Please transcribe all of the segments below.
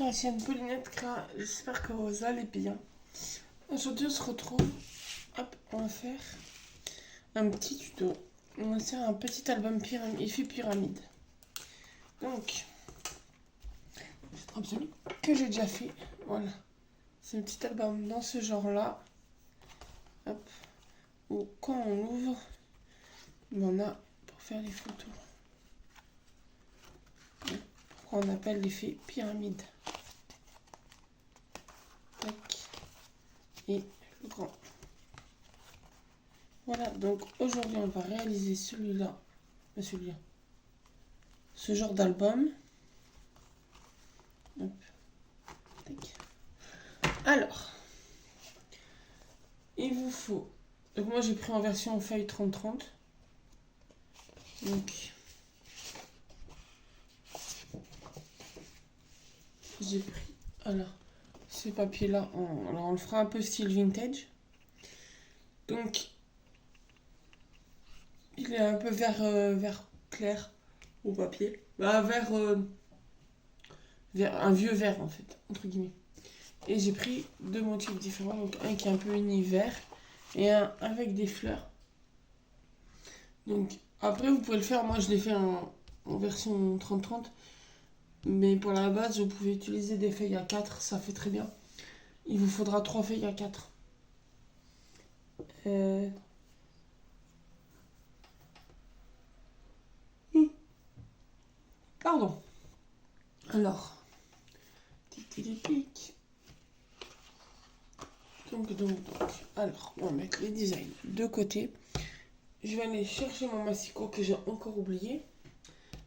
la chaîne Paulinette Cra, j'espère que vous allez bien. Aujourd'hui on se retrouve, hop, on va faire un petit tuto. On va faire un petit album effet pyramide. Donc, c'est absolu que j'ai déjà fait, voilà. C'est un petit album dans ce genre là, hop, où quand on ouvre, on a pour faire les photos. Pourquoi on appelle l'effet pyramide. Tac. Et le grand. Voilà, donc aujourd'hui on va réaliser celui-là, ce genre d'album. Hop. Tac. Alors, il vous faut, donc moi j'ai pris en version feuille 30-30. Donc, j'ai pris, alors, ce papier-là, alors on le fera un peu style vintage. Donc, il est un peu vert clair au papier. Bah, vert, un vieux vert en fait, entre guillemets. Et j'ai pris deux motifs différents, donc un qui est un peu uni vert et un avec des fleurs. Donc, après, vous pouvez le faire, moi je l'ai fait en version 30-30. Mais pour la base, vous pouvez utiliser des feuilles à 4, ça fait très bien. Il vous faudra 3 feuilles à 4. Pardon. Alors, tic. Donc. Alors, on va mettre les designs de côté. Je vais aller chercher mon massicot que j'ai encore oublié.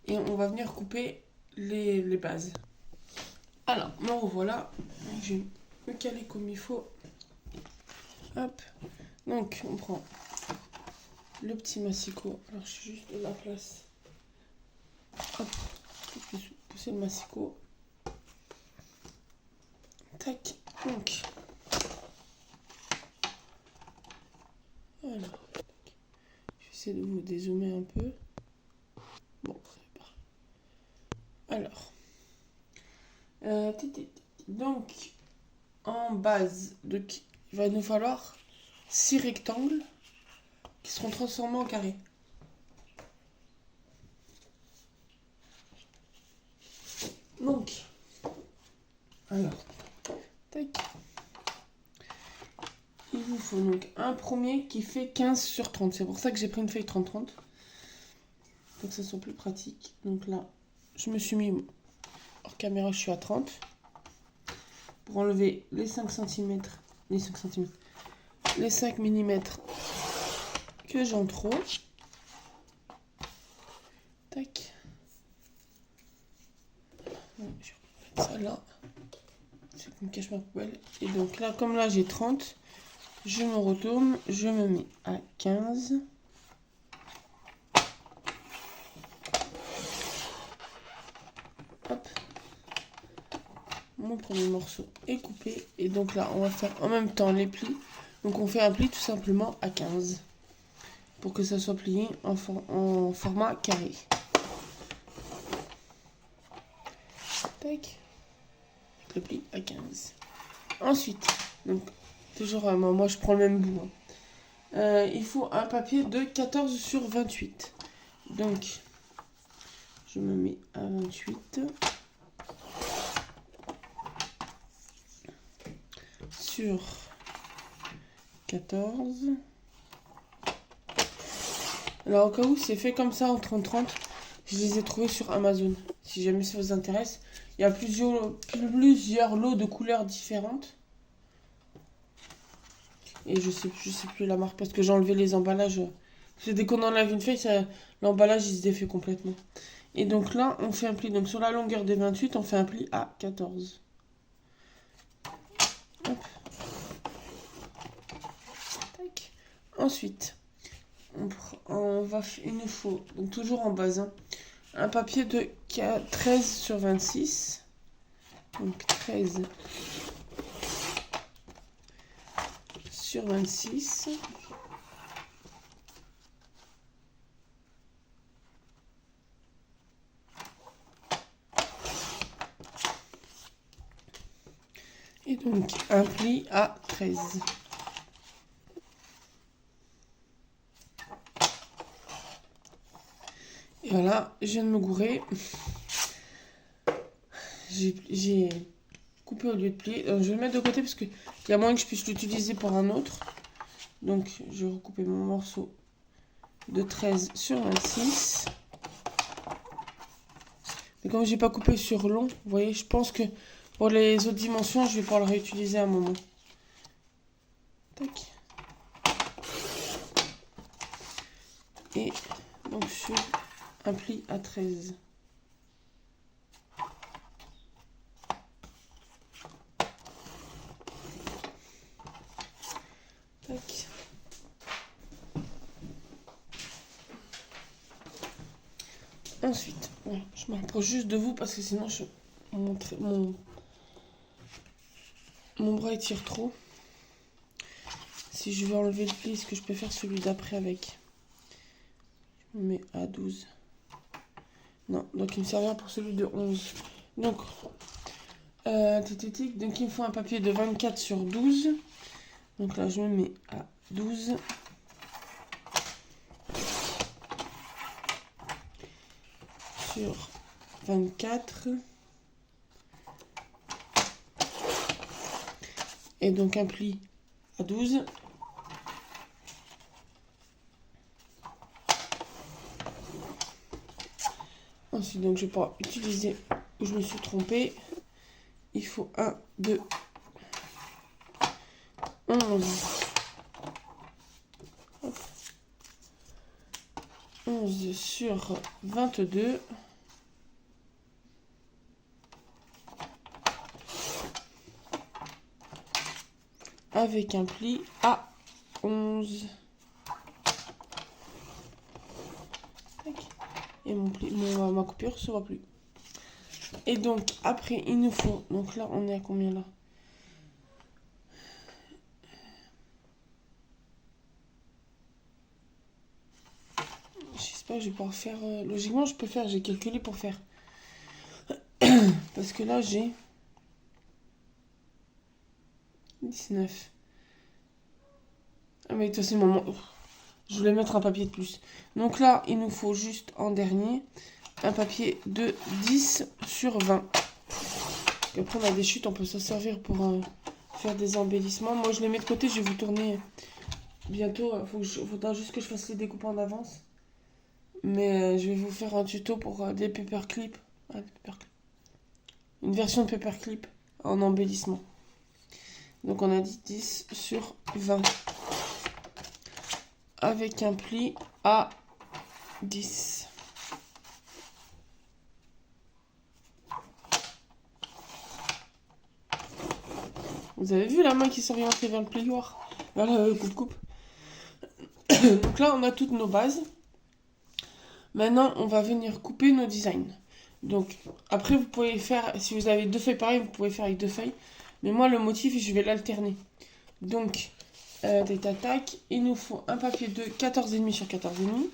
Et on va venir couper les bases. Alors, me revoilà. Je vais me caler comme il faut. Hop. Donc, on prend le petit massicot. Alors, je suis juste de la place. Hop. Je vais pousser le massicot. Tac. Donc. Voilà. Je vais essayer de vous dézoomer un peu. Bon, c'est pas. Alors. Donc, en base, il va nous falloir 6 rectangles qui seront transformés en carrés. Donc, alors, tac. Il vous faut donc un premier qui fait 15 sur 30. C'est pour ça que j'ai pris une feuille 30-30. Pour que ça soit plus pratique. Donc là, je me suis mis hors caméra, je suis à 30. Pour enlever les 5 cm, les 5 mm que j'ai en trop. Tac. Je vais mettre ça là. C'est qu'on me cache ma poubelle. Et donc là, comme là j'ai 30, je me retourne, je me mets à 15. Hop. Mon premier morceau est coupé. Et donc là, on va faire en même temps les plis. Donc on fait un pli tout simplement à 15. Pour que ça soit plié en format carré. Tac. Le pli à 15. Ensuite, donc toujours moi je prends le même bout. Il faut un papier de 14 sur 28. Donc, je me mets à 28. Sur 14. Alors, au cas où c'est fait comme ça en 30-30, je les ai trouvés sur Amazon. Si jamais ça vous intéresse, il y a plusieurs lots de couleurs différentes. Et je sais plus la marque parce que j'ai enlevé les emballages. Parce que dès qu'on enlève une feuille, l'emballage il se défait complètement. Et donc là, on fait un pli. Donc sur la longueur des 28, on fait un pli à 14. Hop. Tac. Ensuite, il nous faut, donc toujours en base, hein, un papier de 13 sur 26. Donc 13 sur 26. Et donc un pli à 13. Et voilà, je viens de me gourer. J'ai coupé au lieu de plier. Donc, je vais le mettre de côté parce qu'il y a moyen que je puisse l'utiliser pour un autre. Donc je vais recouper mon morceau de 13 sur 26. Mais comme j'ai pas coupé sur long, vous voyez, je pense que pour les autres dimensions, je vais pouvoir le réutiliser à un moment. Tac. Et donc sur un pli à 13. Tac. Ensuite, ouais, je me rapproche juste de vous parce que sinon mon bras il tire trop. Si je veux enlever le pli, est-ce que je peux faire celui d'après avec? Je me mets à 12. Non, donc il me servira pour celui de 11. Donc, donc il me faut un papier de 24 sur 12. Donc là, je me mets à 12. Sur 24. Et donc un pli à 12. Ensuite, donc je vais pouvoir utiliser où je me suis trompée. Il faut 1, 2, 11. Hop. 11 sur 22. Avec un pli à 11. Tac. Et ma coupure ne se voit plus. Et donc, après, il nous faut... Donc là, on est à combien là? J'espère que je vais pouvoir faire... logiquement, je peux faire... J'ai calculé pour faire. Parce que là, j'ai... 19. Ah mais c'est le moment. Je voulais mettre un papier de plus. Donc là, il nous faut juste en dernier un papier de 10 sur 20. Et après, on a des chutes, on peut s'en servir pour faire des embellissements. Moi, je les mets de côté, je vais vous tourner bientôt. Faudra juste que je fasse les découpes en avance. Mais je vais vous faire un tuto pour des paperclips. Ah, des paperclips. Une version de paperclip en embellissement. Donc on a dit 10 sur 20. Avec un pli à 10. Vous avez vu la main qui s'orientait vers le plioir, vers le coupe-coupe. Donc là, on a toutes nos bases. Maintenant, on va venir couper nos designs. Donc, après, vous pouvez faire, si vous avez deux feuilles pareilles, vous pouvez faire avec deux feuilles. Mais moi, le motif, je vais l'alterner. Donc, tac, il nous faut un papier de 14,5 sur 14,5.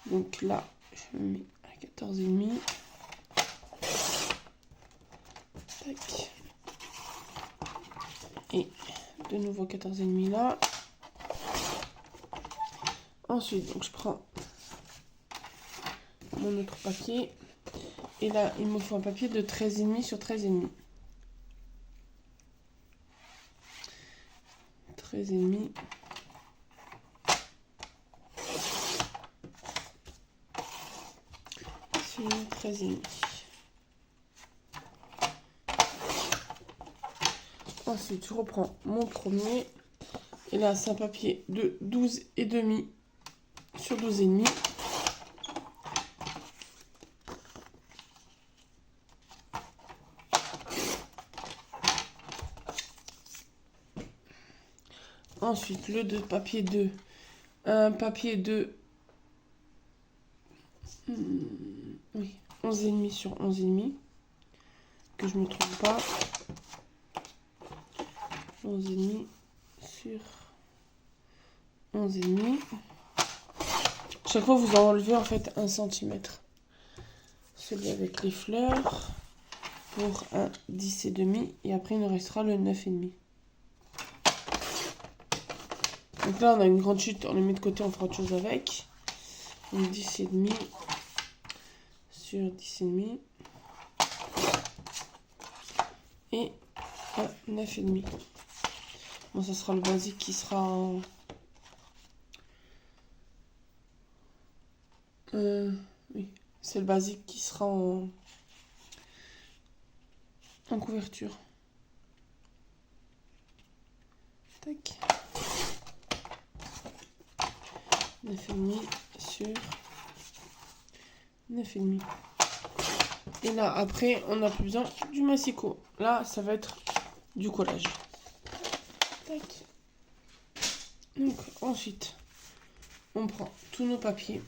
Donc là, je mets à 14,5. Tac. Et de nouveau 14,5 là. Ensuite, donc je prends mon autre papier. Et là, il me faut un papier de 13,5 sur 13,5. 13,5. Sur 13,5. Ensuite, je reprends mon premier. Et là, c'est un papier de 12,5 sur 12,5. Ensuite, le papier 2. Un papier de... oui, 11,5 sur 11,5. Que je ne me trompe pas. 11,5 sur 11,5. Chaque fois, vous enlevez en fait 1 cm. Celui avec les fleurs. pour un 10,5 et après il nous restera le 9,5. Donc là on a une grande chute, on le met de côté, on fera autre chose avec. Donc 10,5 sur 10,5 et un 9,5. Bon, ça sera le basique qui sera en... oui, c'est le basique qui sera en couverture. Tac. 9,5 sur 9,5. Et là, après, on n'a plus besoin du massicot. Là, ça va être du collage. Tac. Donc, ensuite, on prend tous nos papiers.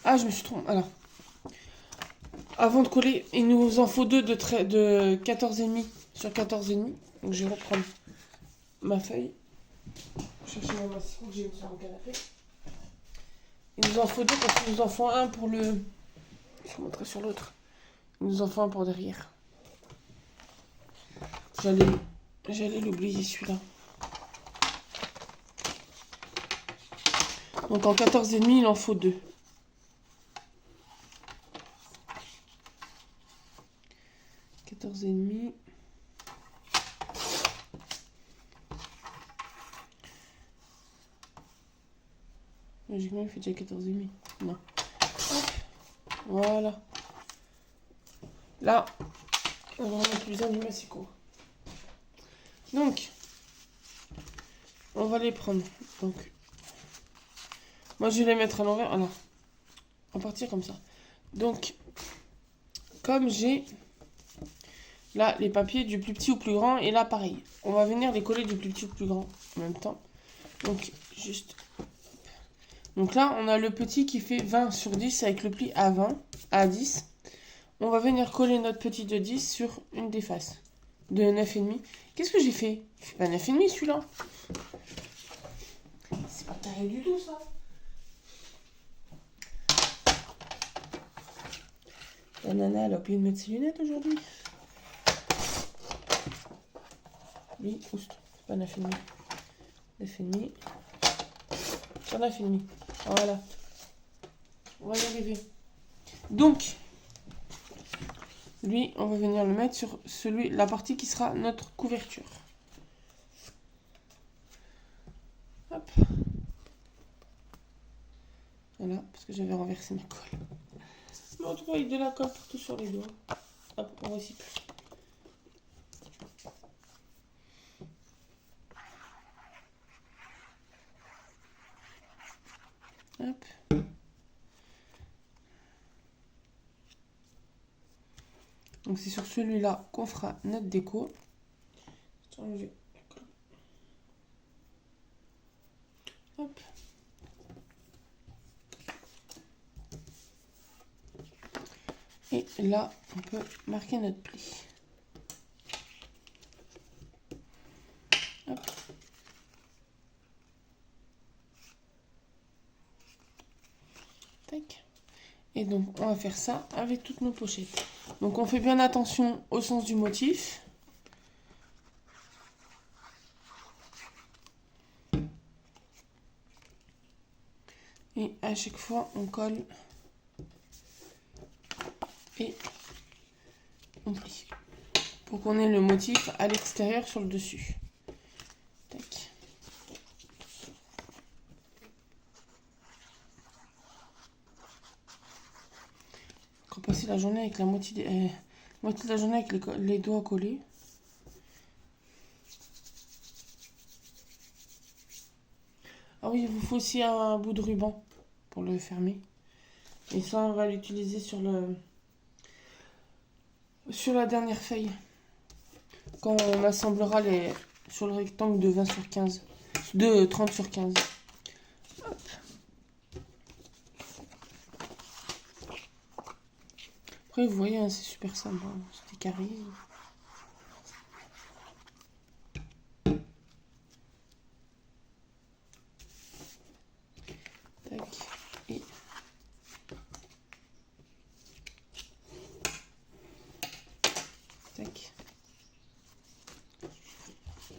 Ah, je me suis trompée. Alors, avant de coller, il nous en faut deux de 14,5 sur 14,5. Donc, je vais reprendre ma feuille. Chercher mon massicot que j'ai mis sur mon canapé. Il nous en faut deux parce qu'il nous en faut un pour le... Je vais vous montrer sur l'autre. Il nous en faut un pour derrière. J'allais l'oublier celui-là. Donc en 14,5, il en faut deux. Logiquement, il fait déjà 14,5. Non. Hop. Voilà. Là, on va remettre plus du massicot. Donc, on va les prendre. Donc, moi, je vais les mettre à l'envers. Alors, on va partir comme ça. Donc, comme j'ai là les papiers du plus petit au plus grand, et là, pareil. On va venir les coller du plus petit au plus grand en même temps. Donc, juste... Donc là, on a le petit qui fait 20 sur 10 avec le pli à 20, à 10. On va venir coller notre petit de 10 sur une des faces de 9,5. Qu'est-ce que j'ai fait? Je fais pas 9,5 celui-là. C'est pas carré du tout ça. La nana, elle a oublié de mettre ses lunettes aujourd'hui. Oui, oust, c'est pas 9,5. 9,5. Sur 9,5. Voilà. On va y arriver. Donc, lui, on va venir le mettre sur la partie qui sera notre couverture. Hop. Voilà, parce que j'avais renversé ma colle. Je me retrouve avec de la colle partout sur les doigts. Hop, on recycle. Hop. Donc c'est sur celui-là qu'on fera notre déco. Hop. Et là, on peut marquer notre pli. Hop. Tac. Et donc, on va faire ça avec toutes nos pochettes. Donc, on fait bien attention au sens du motif. Et à chaque fois, on colle et on plie. Pour qu'on ait le motif à l'extérieur sur le dessus. Tac. On va passer la journée avec la moitié de la journée avec les doigts collés. Ah oui, il vous faut aussi un bout de ruban pour le fermer. Et ça, on va l'utiliser sur la dernière feuille. Quand on assemblera sur le rectangle de 20 sur 15. De 30 sur 15. Hop. Après, vous voyez, hein, c'est super simple. Hein. C'est des carrés. Tac. Et...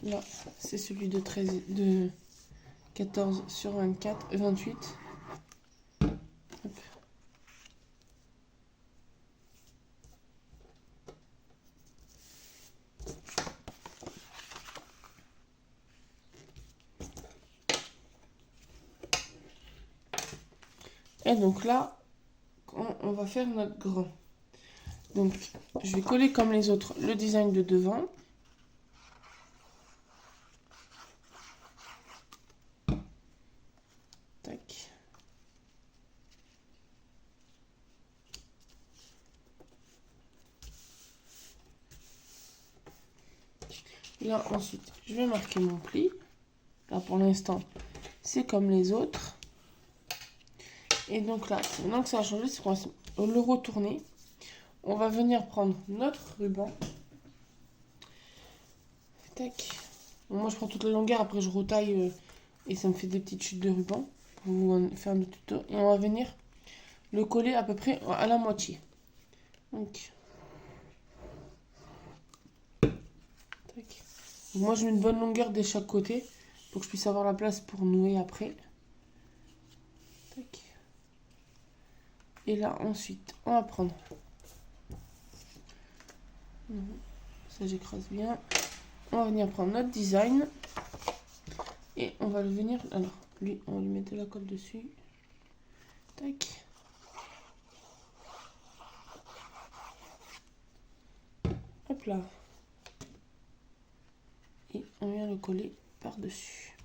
Là, c'est celui de 14 sur 24, 28. Hop. Et donc là, on va faire notre grand. Donc, je vais coller comme les autres le design de devant. Tac. Là, ensuite, je vais marquer mon pli. Là, pour l'instant, c'est comme les autres. Et donc là, maintenant que ça a changé, c'est qu'on va le retourner. On va venir prendre notre ruban. Tac. Bon, moi, je prends toute la longueur, après je retaille et ça me fait des petites chutes de ruban. Pour vous faire le tuto. Et on va venir le coller à peu près à la moitié. Donc, tac. Moi, je mets une bonne longueur de chaque côté pour que je puisse avoir la place pour nouer après. Tac. Et là, ensuite, on va prendre. Ça, j'écrase bien. On va venir prendre notre design. Et on va le venir... Alors, lui, on va lui mettre de la colle dessus. Tac. Hop là. Et on vient le coller par-dessus.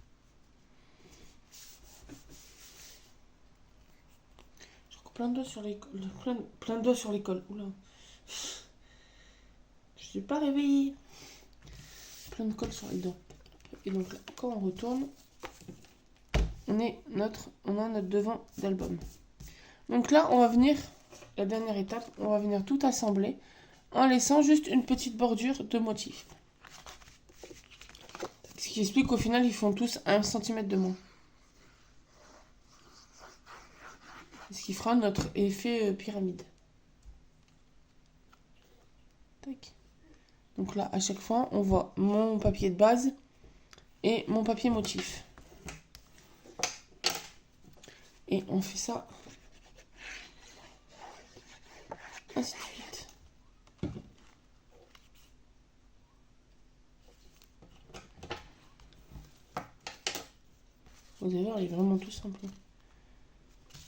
Je coupe plein de doigts sur les colles. Plein de doigts sur les colles. Oula. Je suis pas réveillée. Plein de colle sur les dents. Et donc là, quand on retourne, on a notre devant d'album. Donc là, on va venir, la dernière étape, on va venir tout assembler en laissant juste une petite bordure de motif. Ce qui explique qu'au final, ils font tous 1 cm de moins. Ce qui fera notre effet pyramide. Tac. Donc là, à chaque fois, on voit mon papier de base et mon papier motif. Et on fait ça ainsi de suite. Vous allez voir, il est vraiment tout simple.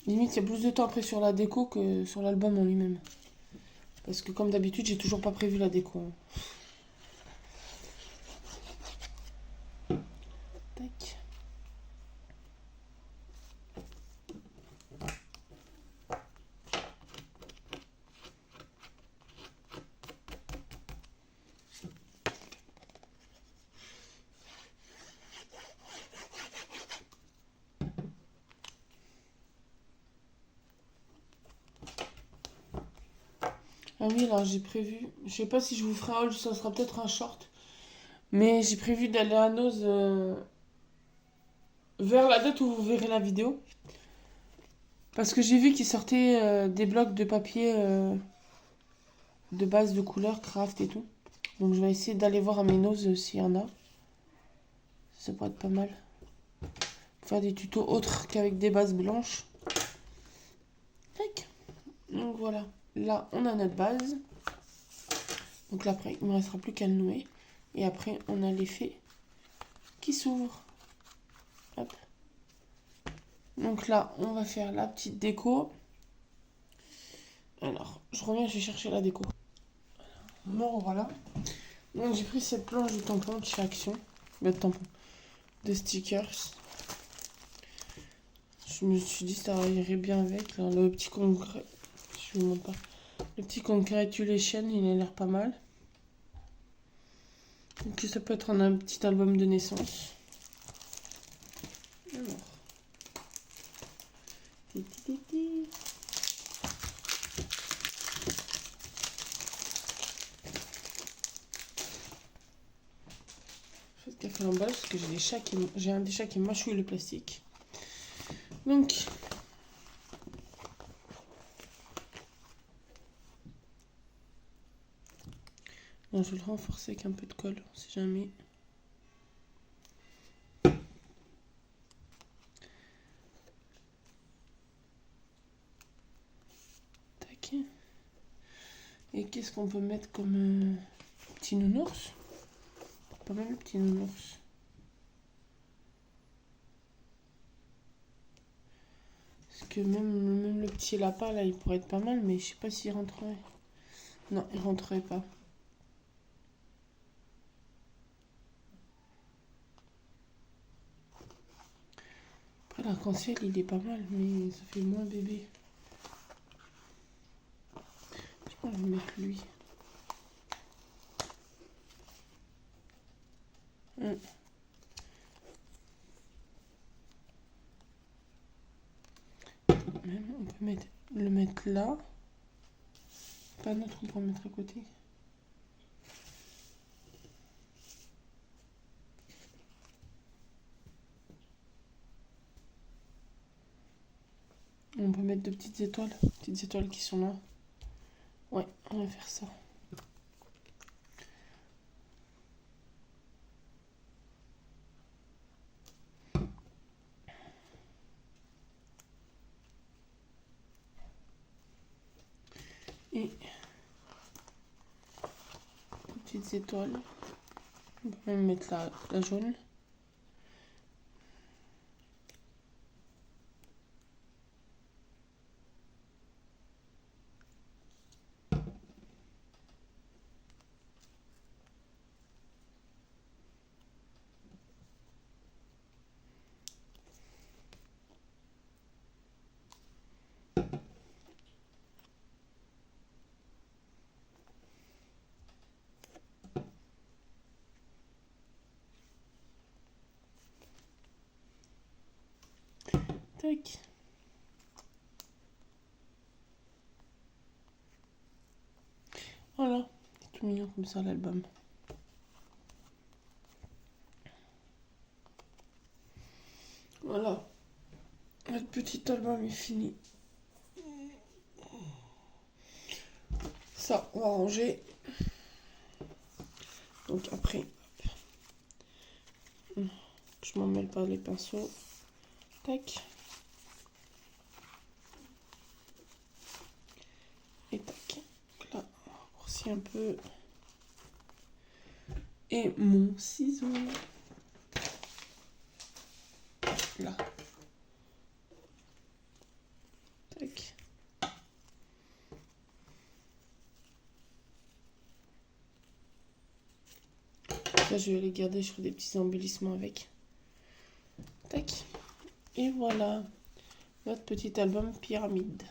Limite, il y a plus de temps après sur la déco que sur l'album en lui-même. Parce que comme d'habitude, j'ai toujours pas prévu la déco. Tac. Ah oui, alors j'ai prévu, je sais pas si je vous ferai un haul, ça sera peut-être un short, mais j'ai prévu d'aller à Nose vers la date où vous verrez la vidéo. Parce que j'ai vu qu'il sortait des blocs de papier de base de couleur, craft et tout. Donc je vais essayer d'aller voir à mes Nose s'il y en a. Ça pourrait être pas mal. Faire des tutos autres qu'avec des bases blanches. Tac. Donc voilà. Là, on a notre base. Donc là, après, il ne me restera plus qu'à le nouer. Et après, on a l'effet qui s'ouvre. Hop. Donc là, on va faire la petite déco. Alors, je reviens, je vais chercher la déco. Bon, voilà. Donc j'ai pris cette planche de tampon de chez Action. De tampon. De stickers. Je me suis dit ça irait bien avec. Là, le petit concret. Je vous montre pas. Le petit congratulation, il a l'air pas mal. Donc ça peut être un petit album de naissance. Alors. Faites gaffe à l'emballage parce que j'ai un des chats qui mâchouille le plastique. Donc non, je vais le renforcer avec un peu de colle, si jamais. Et qu'est-ce qu'on peut mettre comme petit nounours? Pas mal le petit nounours. Parce que même le petit lapin là, il pourrait être pas mal, mais je sais pas s'il rentrerait. Non, il rentrerait pas. Après l'arc-en-ciel, il est pas mal, mais ça fait moins bébé. Je pense que je vais mettre lui. Même, on peut le mettre là. Pas un autre, on peut le mettre à côté. On peut mettre de petites étoiles qui sont là. Ouais, on va faire ça. Et petites étoiles. On peut même mettre la jaune. Tac. Voilà, c'est tout mignon comme ça l'album. Voilà, notre petit album est fini. Ça, on va ranger. Donc après, je m'en mêle pas les pinceaux. Tac. Et tac. Donc là, on raccourcit un peu. Et mon ciseau. Là. Tac. Là, je vais les garder, je ferai des petits embellissements avec. Tac. Et voilà. Notre petit album pyramide.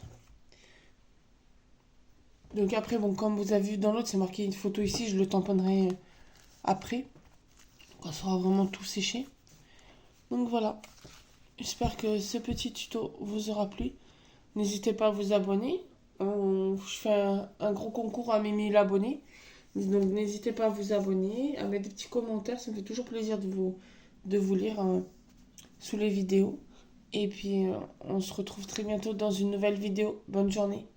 Donc après, bon, comme vous avez vu dans l'autre, c'est marqué une photo ici, je le tamponnerai après. Quand ça sera vraiment tout séché. Donc voilà. J'espère que ce petit tuto vous aura plu. N'hésitez pas à vous abonner. Je fais un gros concours à mes 1000 abonnés. Donc n'hésitez pas à vous abonner, à mettre des petits commentaires. Ça me fait toujours plaisir de vous lire sous les vidéos. Et puis on se retrouve très bientôt dans une nouvelle vidéo. Bonne journée.